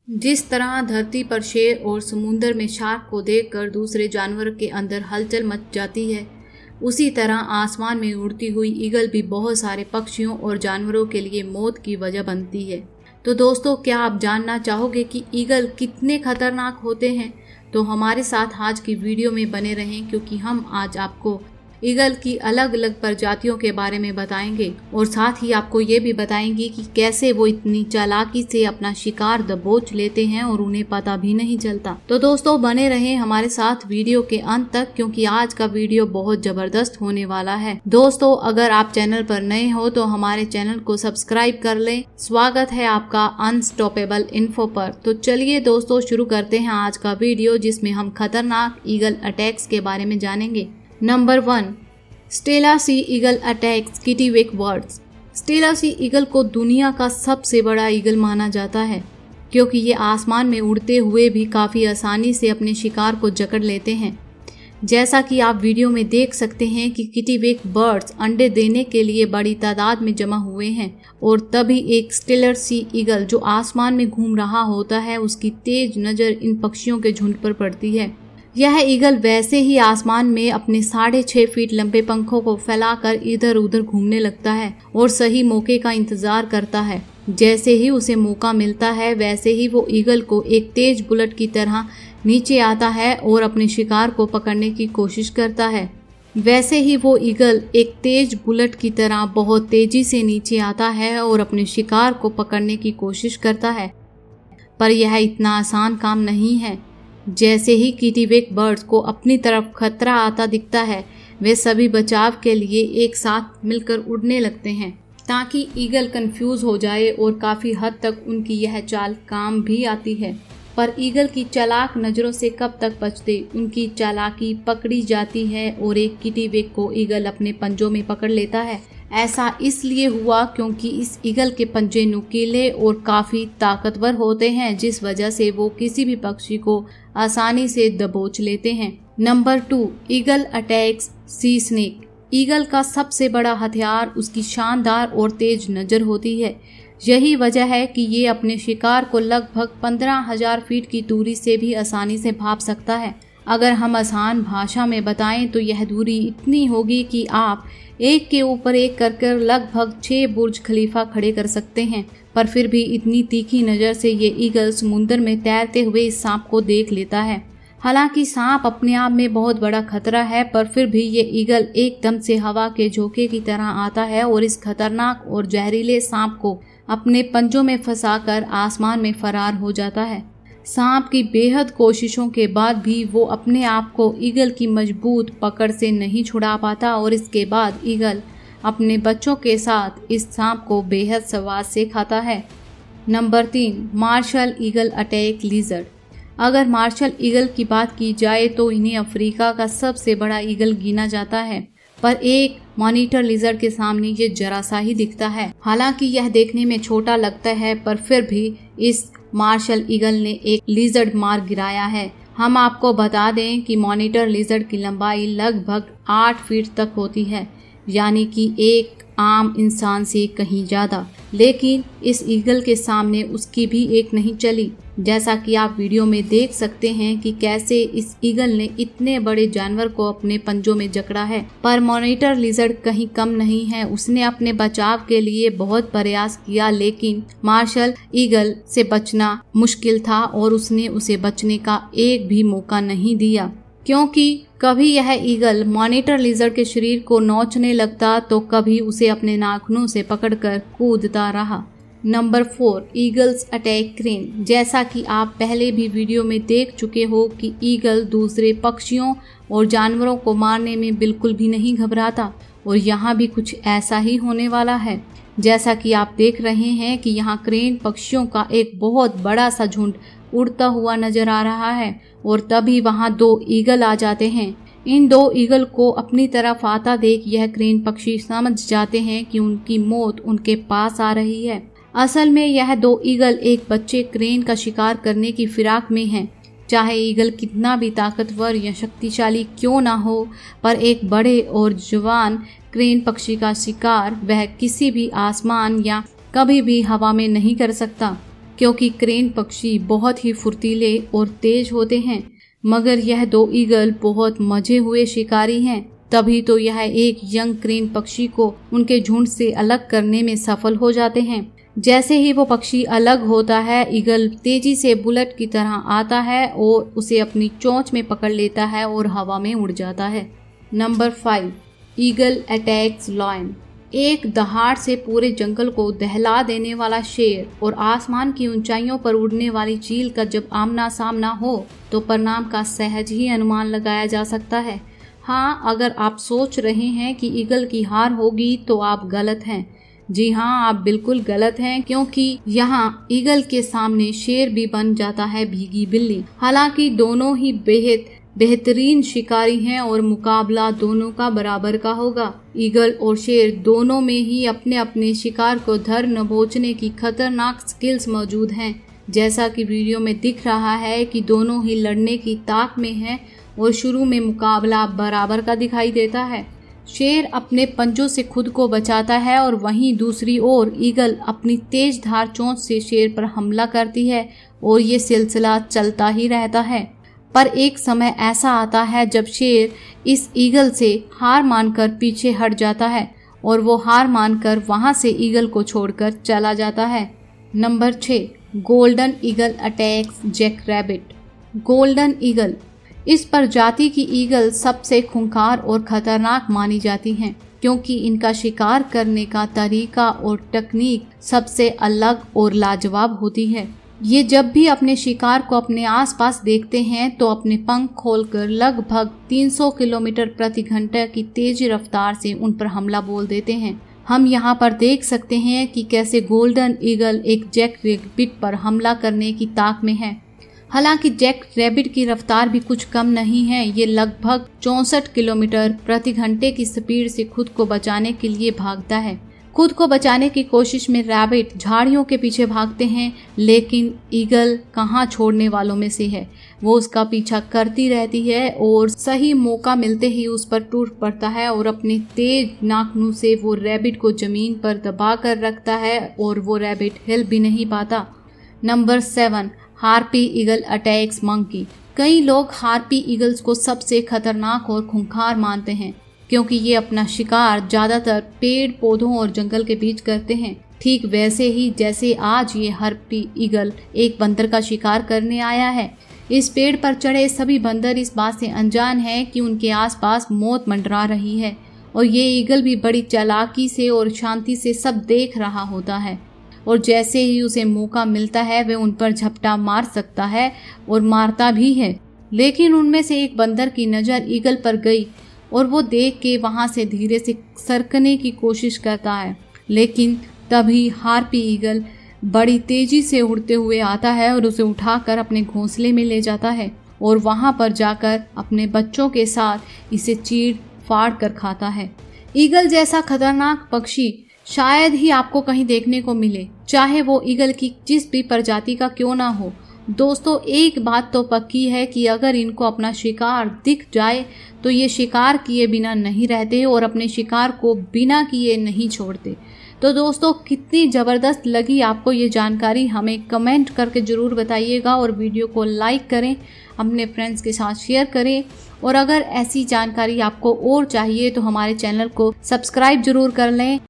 जिस तरह धरती पर शेर और समुंदर में शार्क को देखकर दूसरे जानवर के अंदर हलचल मच जाती है, उसी तरह आसमान में उड़ती हुई ईगल भी बहुत सारे पक्षियों और जानवरों के लिए मौत की वजह बनती है। तो दोस्तों, क्या आप जानना चाहोगे कि ईगल कितने खतरनाक होते हैं? तो हमारे साथ आज की वीडियो में बने रहें, क्योंकि हम आज आपको ईगल की अलग अलग प्रजातियों के बारे में बताएंगे और साथ ही आपको ये भी बताएंगे कि कैसे वो इतनी चालाकी से अपना शिकार दबोच लेते हैं और उन्हें पता भी नहीं चलता। तो दोस्तों, बने रहें हमारे साथ वीडियो के अंत तक, क्योंकि आज का वीडियो बहुत जबरदस्त होने वाला है। दोस्तों, अगर आप चैनल पर नए हो तो हमारे चैनल को सब्सक्राइब कर लें। स्वागत है आपका अनस्टॉपेबल इन्फो पर। तो चलिए दोस्तों, शुरू करते हैं आज का वीडियो, जिसमें हम खतरनाक ईगल अटैक्स के बारे में जानेंगे। Number 1, Steller's sea eagle attacks kittiwake birds. Steller's sea eagle को दुनिया का सबसे बड़ा ईगल माना जाता है, क्योंकि ये आसमान में उड़ते हुए भी काफ़ी आसानी से अपने शिकार को जकड़ लेते हैं। जैसा कि आप वीडियो में देख सकते हैं कि किटिवेक बर्ड्स अंडे देने के लिए बड़ी तादाद में जमा हुए हैं, और तभी एक स्टेलर सी ईगल जो आसमान में घूम रहा होता है, उसकी तेज नज़र इन पक्षियों के झुंड पर पड़ती है। यह ईगल वैसे ही आसमान में अपने 6.5 फीट लंबे पंखों को फैलाकर इधर उधर घूमने लगता है और सही मौके का इंतजार करता है। जैसे ही उसे मौका मिलता है, वैसे ही वो ईगल को एक तेज बुलेट की तरह नीचे आता है और अपने शिकार को पकड़ने की कोशिश करता है। वैसे ही वो ईगल एक तेज बुलेट की तरह बहुत तेजी से नीचे आता है और अपने शिकार को पकड़ने की कोशिश करता है, पर यह इतना आसान काम नहीं है। जैसे ही किटिवेक बर्ड्स को अपनी तरफ खतरा आता दिखता है, वे सभी बचाव के लिए एक साथ मिलकर उड़ने लगते हैं, ताकि ईगल कंफ्यूज हो जाए, और काफ़ी हद तक उनकी यह चाल काम भी आती है। पर ईगल की चालाक नज़रों से कब तक बचते, उनकी चालाकी पकड़ी जाती है और एक किटिवेक को ईगल अपने पंजों में पकड़ लेता है। ऐसा इसलिए हुआ क्योंकि इस ईगल के पंजे नुकीले और काफ़ी ताकतवर होते हैं, जिस वजह से वो किसी भी पक्षी को आसानी से दबोच लेते हैं। नंबर 2, ईगल अटैक्स सी स्नेक। ईगल का सबसे बड़ा हथियार उसकी शानदार और तेज नज़र होती है। यही वजह है कि ये अपने शिकार को लगभग 15,000 फीट की दूरी से भी आसानी से भांप सकता है। अगर हम आसान भाषा में बताएं तो यह दूरी इतनी होगी कि आप एक के ऊपर एक कर लगभग 6 बुर्ज खलीफा खड़े कर सकते हैं। पर फिर भी इतनी तीखी नज़र से ये ईगल समुद्र में तैरते हुए इस सांप को देख लेता है। हालांकि सांप अपने आप में बहुत बड़ा खतरा है, पर फिर भी ये ईगल एकदम से हवा के झोंके की तरह आता है और इस खतरनाक और जहरीले सांप को अपने पंजों में फंसाकर आसमान में फरार हो जाता है। सांप की बेहद कोशिशों के बाद भी वो अपने आप को ईगल की मजबूत पकड़ से नहीं छुड़ा पाता, और इसके बाद ईगल अपने बच्चों के साथ इस सांप को बेहद स्वाद से खाता है। Number 3, martial eagle attack lizard. अगर मार्शल ईगल की बात की जाए तो इन्हें अफ्रीका का सबसे बड़ा ईगल गिना जाता है, पर एक मॉनिटर लिजर्ड के सामने ये जरा सा ही दिखता है। हालांकि यह देखने में छोटा लगता है, पर फिर भी इस मार्शल ईगल ने एक लिजर्ड मार गिराया है। हम आपको बता दें कि मॉनिटर लिजर्ड की लंबाई लगभग 8 फीट तक होती है, यानी कि एक आम इंसान से कहीं ज़्यादा। लेकिन इस ईगल के सामने उसकी भी एक नहीं चली। जैसा कि आप वीडियो में देख सकते हैं कि कैसे इस ईगल ने इतने बड़े जानवर को अपने पंजों में जकड़ा है। पर मॉनिटर लिजर्ड कहीं कम नहीं है। उसने अपने बचाव के लिए बहुत प्रयास किया, लेकिन मार्शल ईगल से बचना मुश्किल था और उसने उसे बचने का एक भी मौका नहीं दिया, क्योंकि कभी यह ईगल मॉनिटर लिजर्ड के शरीर को नोचने लगता तो कभी उसे अपने नाखूनों से पकड़कर कूदता रहा। Number 4, eagles attack crane. जैसा कि आप पहले भी वीडियो में देख चुके हो कि ईगल दूसरे पक्षियों और जानवरों को मारने में बिल्कुल भी नहीं घबराता, और यहाँ भी कुछ ऐसा ही होने वाला है। जैसा कि आप देख रहे हैं कि यहाँ क्रेन पक्षियों का एक बहुत बड़ा सा झुंड उड़ता हुआ नजर आ रहा है, और तभी वहाँ 2 ईगल आ जाते हैं। इन 2 ईगल को अपनी तरफ आता देख यह क्रेन पक्षी समझ जाते हैं कि उनकी मौत उनके पास आ रही है। असल में यह 2 ईगल एक बच्चे क्रेन का शिकार करने की फिराक में हैं। चाहे ईगल कितना भी ताकतवर या शक्तिशाली क्यों ना हो, पर एक बड़े और जवान क्रेन पक्षी का शिकार वह किसी भी आसमान या कभी भी हवा में नहीं कर सकता। क्योंकि क्रेन पक्षी बहुत ही फुर्तीले और तेज होते हैं, मगर यह दो ईगल बहुत मजे हुए शिकारी हैं। तभी तो यह एक यंग क्रेन पक्षी को उनके झुंड से अलग करने में सफल हो जाते हैं। जैसे ही वो पक्षी अलग होता है, ईगल तेजी से बुलेट की तरह आता है और उसे अपनी चोंच में पकड़ लेता है और हवा में उड़ जाता है। Number 5, eagle attacks lion. एक दहाड़ से पूरे जंगल को दहला देने वाला शेर और आसमान की ऊंचाइयों पर उड़ने वाली चील का जब आमना सामना हो तो परिणाम का सहज ही अनुमान लगाया जा सकता है। हाँ, अगर आप सोच रहे हैं कि ईगल की हार होगी तो आप गलत हैं। जी हाँ, आप बिल्कुल गलत हैं, क्योंकि यहाँ ईगल के सामने शेर भी बन जाता है भीगी बिल्ली। हालांकि दोनों ही बेहद बेहतरीन शिकारी हैं और मुकाबला दोनों का बराबर का होगा। ईगल और शेर दोनों में ही अपने अपने शिकार को धर नबोचने की खतरनाक स्किल्स मौजूद हैं। जैसा कि वीडियो में दिख रहा है कि दोनों ही लड़ने की ताक में हैं और शुरू में मुकाबला बराबर का दिखाई देता है। शेर अपने पंजों से खुद को बचाता है और वहीं दूसरी ओर ईगल अपनी तेज धार चोंच से शेर पर हमला करती है और ये सिलसिला चलता ही रहता है। पर एक समय ऐसा आता है जब शेर इस ईगल से हार मानकर पीछे हट जाता है और वो हार मानकर वहां से ईगल को छोड़कर चला जाता है। Number 6, golden eagle attacks jack rabbit. Golden eagle, इस प्रजाति की ईगल सबसे खूंखार और खतरनाक मानी जाती हैं, क्योंकि इनका शिकार करने का तरीका और तकनीक सबसे अलग और लाजवाब होती है। ये जब भी अपने शिकार को अपने आसपास देखते हैं तो अपने पंख खोलकर लगभग 300 किलोमीटर प्रति घंटा की तेज रफ्तार से उन पर हमला बोल देते हैं। हम यहाँ पर देख सकते हैं कि कैसे गोल्डन ईगल एक जैक रैबिट पर हमला करने की ताक में है। हालांकि जैक रैबिट की रफ्तार भी कुछ कम नहीं है। ये लगभग 64 किलोमीटर प्रति घंटे की स्पीड से खुद को बचाने के लिए भागता है। खुद को बचाने की कोशिश में रैबिट झाड़ियों के पीछे भागते हैं, लेकिन ईगल कहाँ छोड़ने वालों में से है। वो उसका पीछा करती रहती है और सही मौका मिलते ही उस पर टूट पड़ता है और अपने तेज नाखूनों से वो रैबिट को जमीन पर दबा कर रखता है और वो रैबिट हिल भी नहीं पाता। Number 7, harpy eagle attacks monkey. कई लोग हार्पी ईगल्स को सबसे खतरनाक और खूंखार मानते हैं, क्योंकि ये अपना शिकार ज्यादातर पेड़ पौधों और जंगल के बीच करते हैं। ठीक वैसे ही जैसे आज ये हार्पी ईगल एक बंदर का शिकार करने आया है। इस पेड़ पर चढ़े सभी बंदर इस बात से अनजान हैं कि उनके आसपास मौत मंडरा रही है और ये ईगल भी बड़ी चालाकी से और शांति से सब देख रहा होता है और जैसे ही उसे मौका मिलता है वह उन पर झपटा मार सकता है और मारता भी है। लेकिन उनमें से एक बंदर की नज़र ईगल पर गई और वो देख के वहाँ से धीरे से सरकने की कोशिश करता है, लेकिन तभी हार्पी ईगल बड़ी तेजी से उड़ते हुए आता है और उसे उठाकर अपने घोंसले में ले जाता है और वहाँ पर जाकर अपने बच्चों के साथ इसे चीर फाड़ कर खाता है। ईगल जैसा खतरनाक पक्षी शायद ही आपको कहीं देखने को मिले, चाहे वो ईगल की जिस भी प्रजाति का क्यों ना हो। दोस्तों, एक बात तो पक्की है कि अगर इनको अपना शिकार दिख जाए तो ये शिकार किए बिना नहीं रहते और अपने शिकार को बिना किए नहीं छोड़ते। तो दोस्तों, कितनी ज़बरदस्त लगी आपको ये जानकारी, हमें कमेंट करके ज़रूर बताइएगा और वीडियो को लाइक करें, अपने फ्रेंड्स के साथ शेयर करें और अगर ऐसी जानकारी आपको और चाहिए तो हमारे चैनल को सब्सक्राइब ज़रूर कर लें।